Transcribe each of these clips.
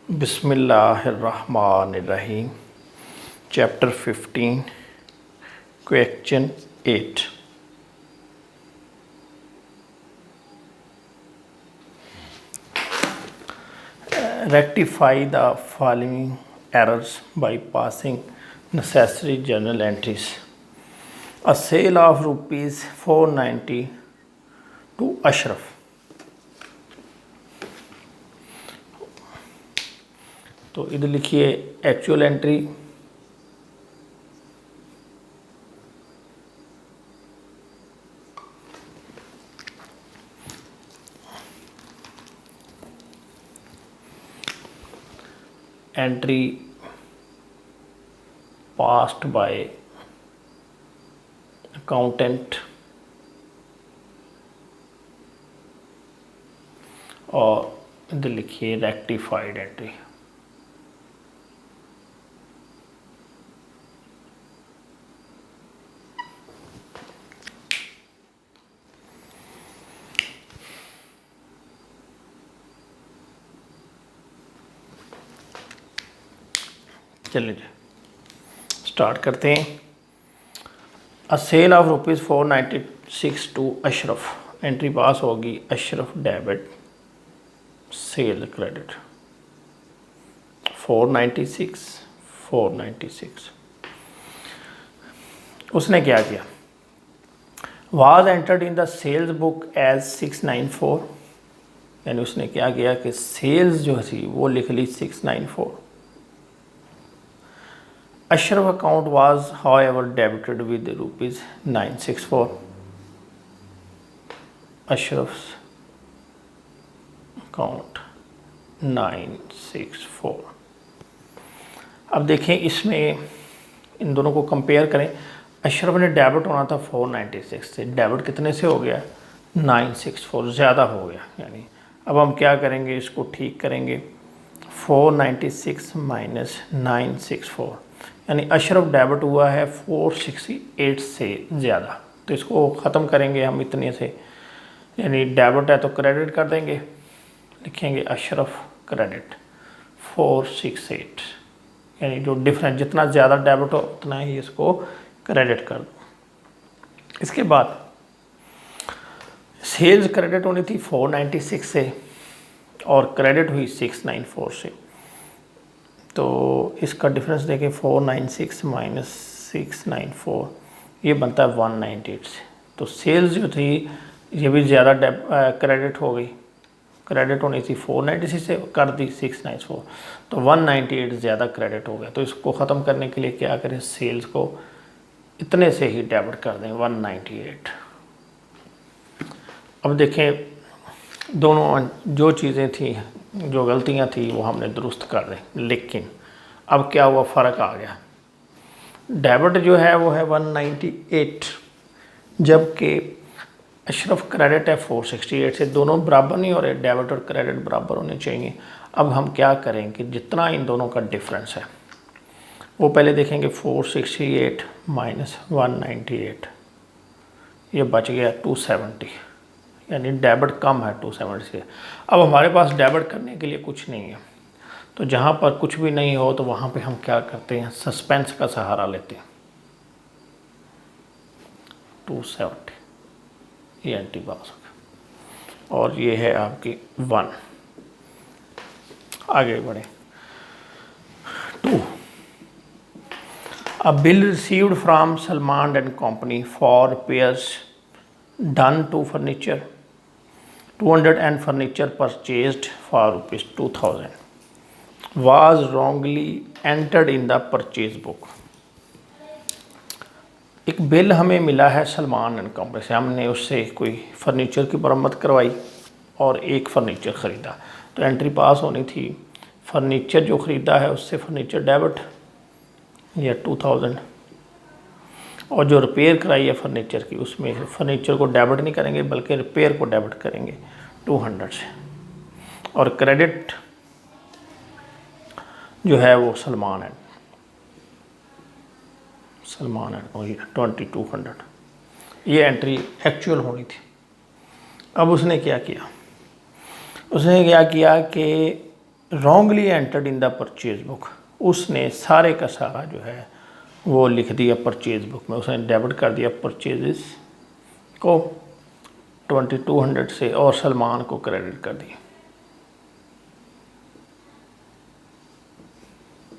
बिस्मिल्लाहिर्रहमानिर्रहीम। Chapter 15 question 8। Rectify the following errors by passing necessary journal entries. A sale of rupees 490 to Ashraf. तो इधर लिखिए actual entry, entry passed by accountant और इधर लिखिए rectified entry. चलिए start करते हैं। A sale of rupees 496 to Ashraf. Entry pass होगी अशरफ डेबिट, सेल क्रेडिट 496। उसने क्या किया? Was entered in the sales book as 694। यानी उसने क्या किया कि सेल्स जो थी वो लिख ली 694। Ashraf account was however debited with rupees 964. Ashraf's account 964। अब देखें इसमें इन दोनों को कंपेयर करें। अशरफ ने डेबिट होना था 496 से, डेबिट कितने से हो गया? 964, ज़्यादा हो गया। यानी अब हम क्या करेंगे, इसको ठीक करेंगे। 496 माइनस 964, यानी अशरफ डेबिट हुआ है 468 से ज़्यादा। तो इसको ख़त्म करेंगे हम इतने से, यानी डेबिट है तो क्रेडिट कर देंगे, लिखेंगे अशरफ क्रेडिट 468। यानी जो डिफरेंस, जितना ज़्यादा डेबिट हो उतना ही इसको क्रेडिट कर दो। इसके बाद सेल्स क्रेडिट होनी थी 496 से और क्रेडिट हुई 694 से। तो इसका डिफरेंस देखें, 496 माइनस 694, ये बनता है 198 से। तो सेल्स जो थी ये भी ज़्यादा क्रेडिट हो गई। क्रेडिट होनी थी 496 से, कर दी 694, तो 198 ज़्यादा क्रेडिट हो गया। तो इसको ख़त्म करने के लिए क्या करें, सेल्स को इतने से ही डेबिट कर दें 198। अब देखें दोनों जो चीज़ें थी, जो गलतियां थी वो हमने दुरुस्त कर दें। लेकिन अब क्या हुआ, फ़र्क आ गया। डेबिट जो है वो है 198, जबकि अशरफ क्रेडिट है 468 से। दोनों बराबर नहीं हो रहे, डेबिट और क्रेडिट बराबर होने चाहिए। अब हम क्या करें कि जितना इन दोनों का डिफरेंस है वो पहले देखेंगे। 468 माइनस 198, ये बच गया 270, यानी डेबिट कम है 270 से। अब हमारे पास डेबिट करने के लिए कुछ नहीं है, तो जहाँ पर कुछ भी नहीं हो तो वहाँ पे हम क्या करते हैं, सस्पेंस का सहारा लेते हैं। 270, ये एंट्री पास हो गया और ये है आपकी 1। आगे बढ़े। 2, a bill received from Salman and company for repairs done to furniture 200 and furniture purchased for rupees 2000 was wrongly entered in the purchase book। एक बिल हमें मिला है सलमान एंड कंपनी से, हमने उससे कोई फर्नीचर की मरम्मत करवाई और एक फ़र्नीचर ख़रीदा। तो एंट्री पास होनी थी, फर्नीचर जो ख़रीदा है उससे फ़र्नीचर डेबिट या 2000, और जो रिपेयर कराई है फर्नीचर की उसमें फर्नीचर को डेबिट नहीं करेंगे बल्कि रिपेयर को डेबिट करेंगे 200 से। और क्रेडिट जो है वो सलमान है 2200। ये एंट्री एक्चुअल होनी थी। अब उसने क्या किया, उसने क्या किया कि wrongly entered in the purchase book, उसने सारे का सारा जो है वो लिख दिया परचेज बुक में, उसने डेबिट कर दिया परचेजेस को 2200 से और सलमान को क्रेडिट कर दिया।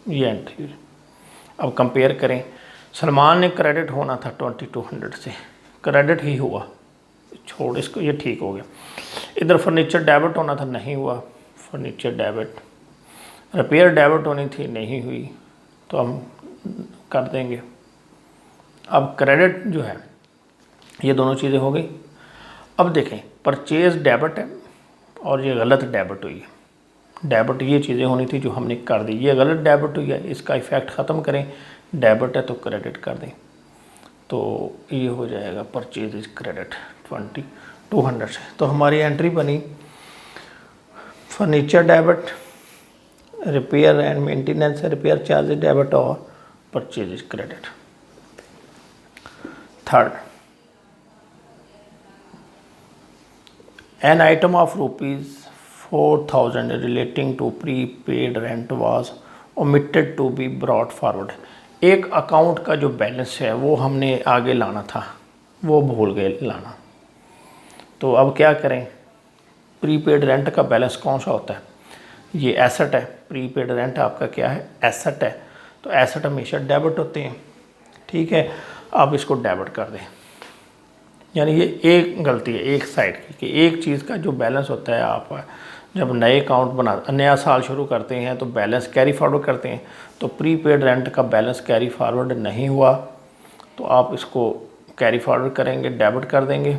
ये एंट्री। अब कंपेयर करें, सलमान ने क्रेडिट होना था 2200 से, क्रेडिट ही हुआ, छोड़ इसको, ये ठीक हो गया। इधर फर्नीचर डेबिट होना था, नहीं हुआ, फर्नीचर डेबिट। रिपेयर डेबिट होनी थी, नहीं हुई, तो हम कर देंगे। अब क्रेडिट जो है, ये दोनों चीज़ें हो गई। अब देखें, परचेज डेबिट है और ये गलत डेबिट हुई है। डेबिट ये चीज़ें होनी थी जो हमने कर दी, ये गलत डेबिट हुई है, इसका इफ़ेक्ट ख़त्म करें। डेबिट है तो क्रेडिट कर दें, तो ये हो जाएगा परचेज इज क्रेडिट 2200 से। तो हमारी एंट्री बनी furniture debit, repair and maintenance repair charges debit और purchase is credit. Third, an item of ₹4000 relating to prepaid rent was omitted to be brought forward. एक अकाउंट का जो बैलेंस है वो हमने आगे लाना था, वो भूल गए लाना। तो अब क्या करें, प्रीपेड रेंट का बैलेंस कौन सा होता है, ये एसेट है। प्रीपेड रेंट आपका क्या है, एसेट है। तो एसेट हमेशा डेबिट होते हैं, ठीक है। आप इसको डेबिट कर दें, यानी ये एक गलती है एक साइड की, कि एक चीज़ का जो बैलेंस होता है, आप जब नए अकाउंट नया साल शुरू करते हैं तो बैलेंस कैरी फॉरवर्ड करते हैं, तो प्रीपेड रेंट का बैलेंस कैरी फॉरवर्ड नहीं हुआ, तो आप इसको कैरी फॉरवर्ड करेंगे, डेबिट कर देंगे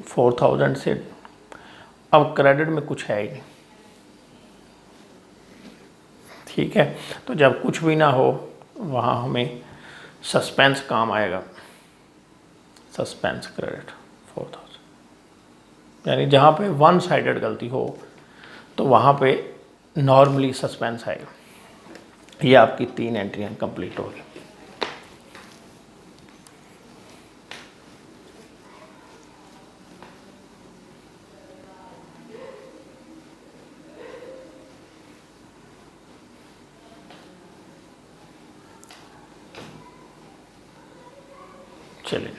4000 से। अब क्रेडिट में कुछ है ही नहीं, ठीक है। तो जब कुछ भी ना हो वहाँ हमें सस्पेंस काम आएगा, सस्पेंस क्रेडिट 4000, यानी जहाँ पे वन साइडेड गलती हो तो वहाँ पे नॉर्मली सस्पेंस आएगा। ये आपकी 3 एंट्रियाँ कंप्लीट होगी। चलिए,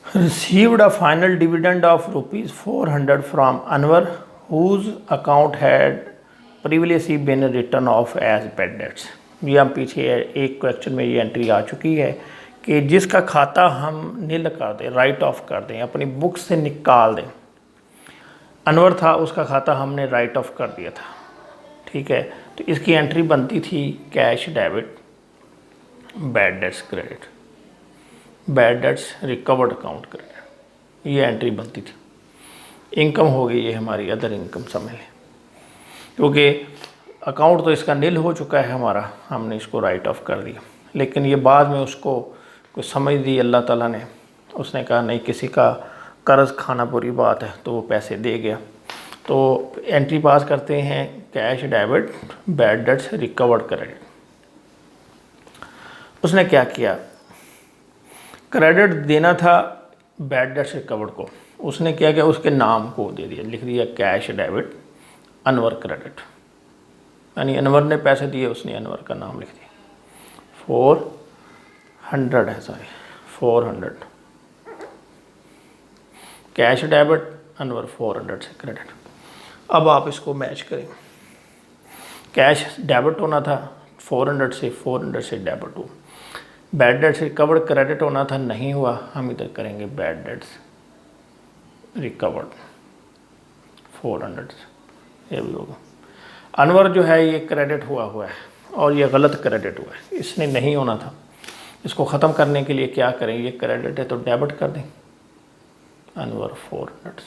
received a final dividend of ₹400 from Anwar, whose account had previously been written off as bad debts। ये हम पीछे एक क्वेश्चन में ये एंट्री आ चुकी है कि जिसका खाता हम नील कर दें, राइट ऑफ कर दें, अपनी बुक से निकाल दें। अनवर था, उसका खाता हमने राइट ऑफ कर दिया था, ठीक है। तो इसकी एंट्री बनती थी cash debit, bad debts credit, bad debts recovered account credit, ये एंट्री बनती थी। इनकम हो गई ये हमारी अदर इनकम समझ लें, क्योंकि अकाउंट तो इसका नील हो चुका है हमारा, हमने इसको राइट ऑफ कर दिया। लेकिन ये बाद में उसको कुछ समझ दी अल्लाह ताला ने, उसने कहा नहीं, किसी का कर्ज़ खाना बुरी बात है, तो वो पैसे दे गया। तो एंट्री पास करते हैं cash debit, bad debts recovered credit. उसने क्या किया, क्रेडिट देना था बैड डेट्स रिकवर्ड को, उसने क्या किया, उसके नाम को दे दिया, लिख दिया कैश डेबिट अनवर क्रेडिट, यानी अनवर ने पैसे दिए, उसने अनवर का नाम लिख दिया। 400 है, सॉरी 400 कैश डेबिट, अनवर 400 से क्रेडिट। अब आप इसको मैच करें, कैश डेबिट होना था 400 से, 400 से डेबिट हो। बैड डेट्स रिकवर्ड क्रेडिट होना था, नहीं हुआ, हम इधर करेंगे बैड डेट्स रिकवर्ड 400, ये भी होगा। अनवर जो है ये क्रेडिट हुआ है और ये गलत क्रेडिट हुआ है, इसने नहीं होना था। इसको ख़त्म करने के लिए क्या करें, ये क्रेडिट है तो डेबिट कर दें अनवर 400।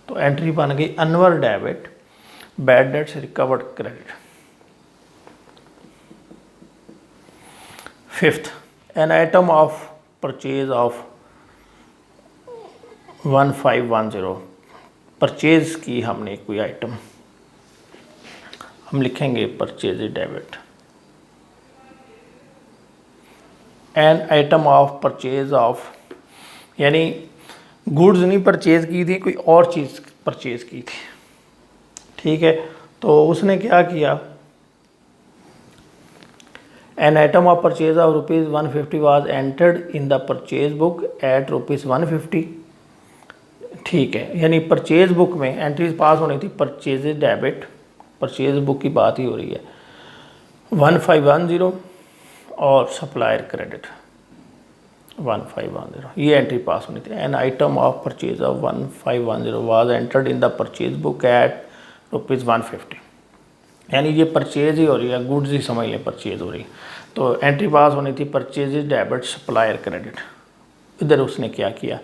तो एंट्री बन गई Anwar debit, bad debts recovered credit. Fifth, N item of purchase of 1510, purchase की हमने कोई आइटम, हम लिखेंगे purchase debit. N item of purchase of, यानी गुड्स नहीं परचेज की थी, कोई और चीज़ परचेज की थी, ठीक है, तो उसने क्या किया, an item of purchase of ₹150 was entered in the purchase book at ₹150। ठीक है, यानी परचेज बुक में एंट्रीज पास होनी थी, परचेज डेबिट, परचेज बुक की बात ही हो रही है, 1510 और सप्लायर क्रेडिट 1510, ये एंट्री पास होनी थी। An item of purchase of 1510 was entered in the purchase book at ₹150, यानी ये परचेज ही हो रही है, गुड्स ही समझ लें परचेज हो रही है। तो एंट्री पास होनी थी परचेज डेबिट सप्लायर क्रेडिट। इधर उसने क्या किया,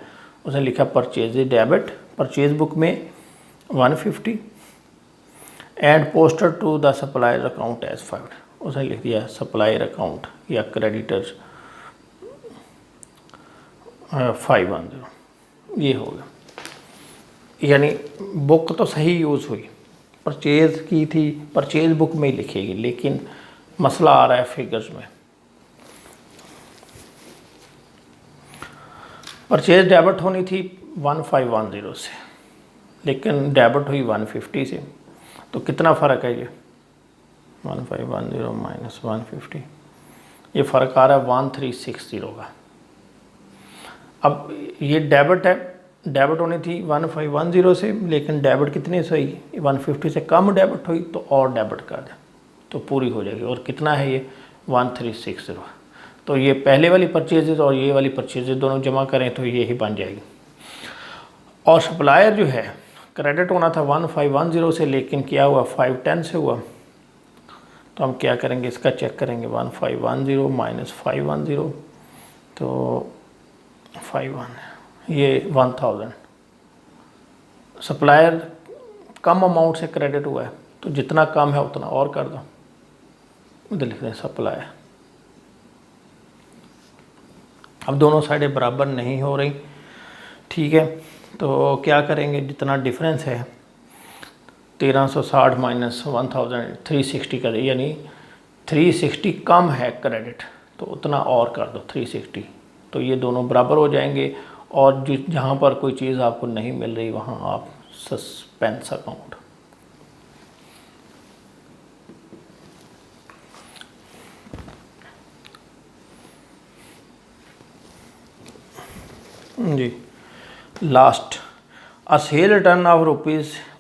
उसने लिखा परचेज डेबिट परचेज बुक में 150 and posted to the supplier account as five, उसने लिख दिया सप्लायर अकाउंट या क्रेडिटर्स 510, ये हो गया। यानी बुक तो सही यूज़ हुई, परचेज की थी, परचेज बुक में ही लिखेगी, लेकिन मसला आ रहा है फिगर्स में। परचेज डेबिट होनी थी 1510 से, लेकिन डेबिट हुई 150 से, तो कितना फ़र्क है ये 1510 माइनस 150, ये फ़र्क आ रहा है 1360 का। अब ये डेबिट है, डेबिट होनी थी 1510 से, लेकिन डेबिट कितने से हुई, 150 से कम डेबिट हुई, तो और डेबिट कर दें तो पूरी हो जाएगी। और कितना है ये 1360, तो ये पहले वाली परचेजेज और ये वाली परचेजेज दोनों जमा करें तो ये ही बन जाएगी। और सप्लायर जो है क्रेडिट होना था 1510 से, लेकिन क्या हुआ 510 से हुआ, तो हम क्या करेंगे इसका चेक करेंगे, 1510 माइनस 510 तो 51, ये 1000। सप्लायर कम अमाउंट से क्रेडिट हुआ है, तो जितना कम है उतना और कर दो, इधर लिख दें सप्लायर। अब दोनों साइडें बराबर नहीं हो रही, ठीक है, तो क्या करेंगे, जितना डिफरेंस है 1360 माइनस 1000 360 का, यानी 360 कम है क्रेडिट, तो उतना और कर दो 360, तो ये दोनों बराबर हो जाएंगे। और जहाँ पर कोई चीज़ आपको नहीं मिल रही वहाँ आप सस्पेंस अकाउंट, जी last, a sale return of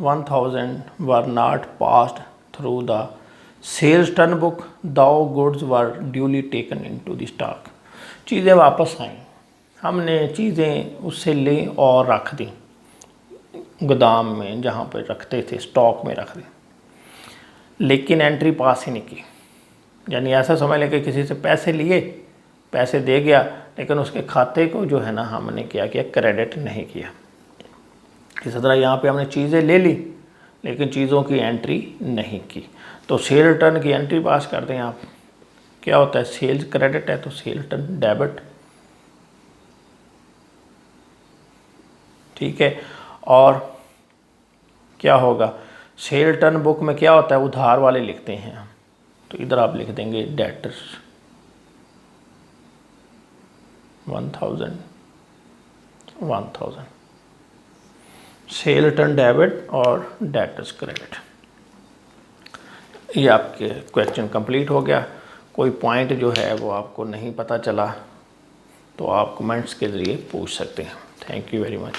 ₹1000 were not passed through the sales return book, though goods were duly taken into the stock. चीज़ें वापस आईं, हमने चीज़ें उससे ली और रख दी गोदाम में, जहाँ पे रखते थे स्टॉक में रख दी, लेकिन एंट्री पास ही नहीं की। यानी ऐसा समझ लें कि किसी से पैसे लिए, पैसे दे गया, लेकिन उसके खाते को जो है ना हमने क्या किया, क्रेडिट नहीं किया। इस तरह यहाँ पे हमने चीज़ें ले ली, लेकिन चीज़ों की एंट्री नहीं की। तो सेल रिटर्न की एंट्री पास कर दें आप, क्या होता है, सेल्स क्रेडिट है तो सेल रिटर्न डेबिट, ठीक है। और क्या होगा, सेल रिटर्न बुक में क्या होता है, उधार वाले लिखते हैं हम, तो इधर आप लिख देंगे डेटर्स 1000 सेल रिटर्न डेबिट और डेटर्स क्रेडिट। ये आपके क्वेश्चन कंप्लीट हो गया। कोई पॉइंट जो है वो आपको नहीं पता चला तो आप कमेंट्स के ज़रिए पूछ सकते हैं। Thank you very much.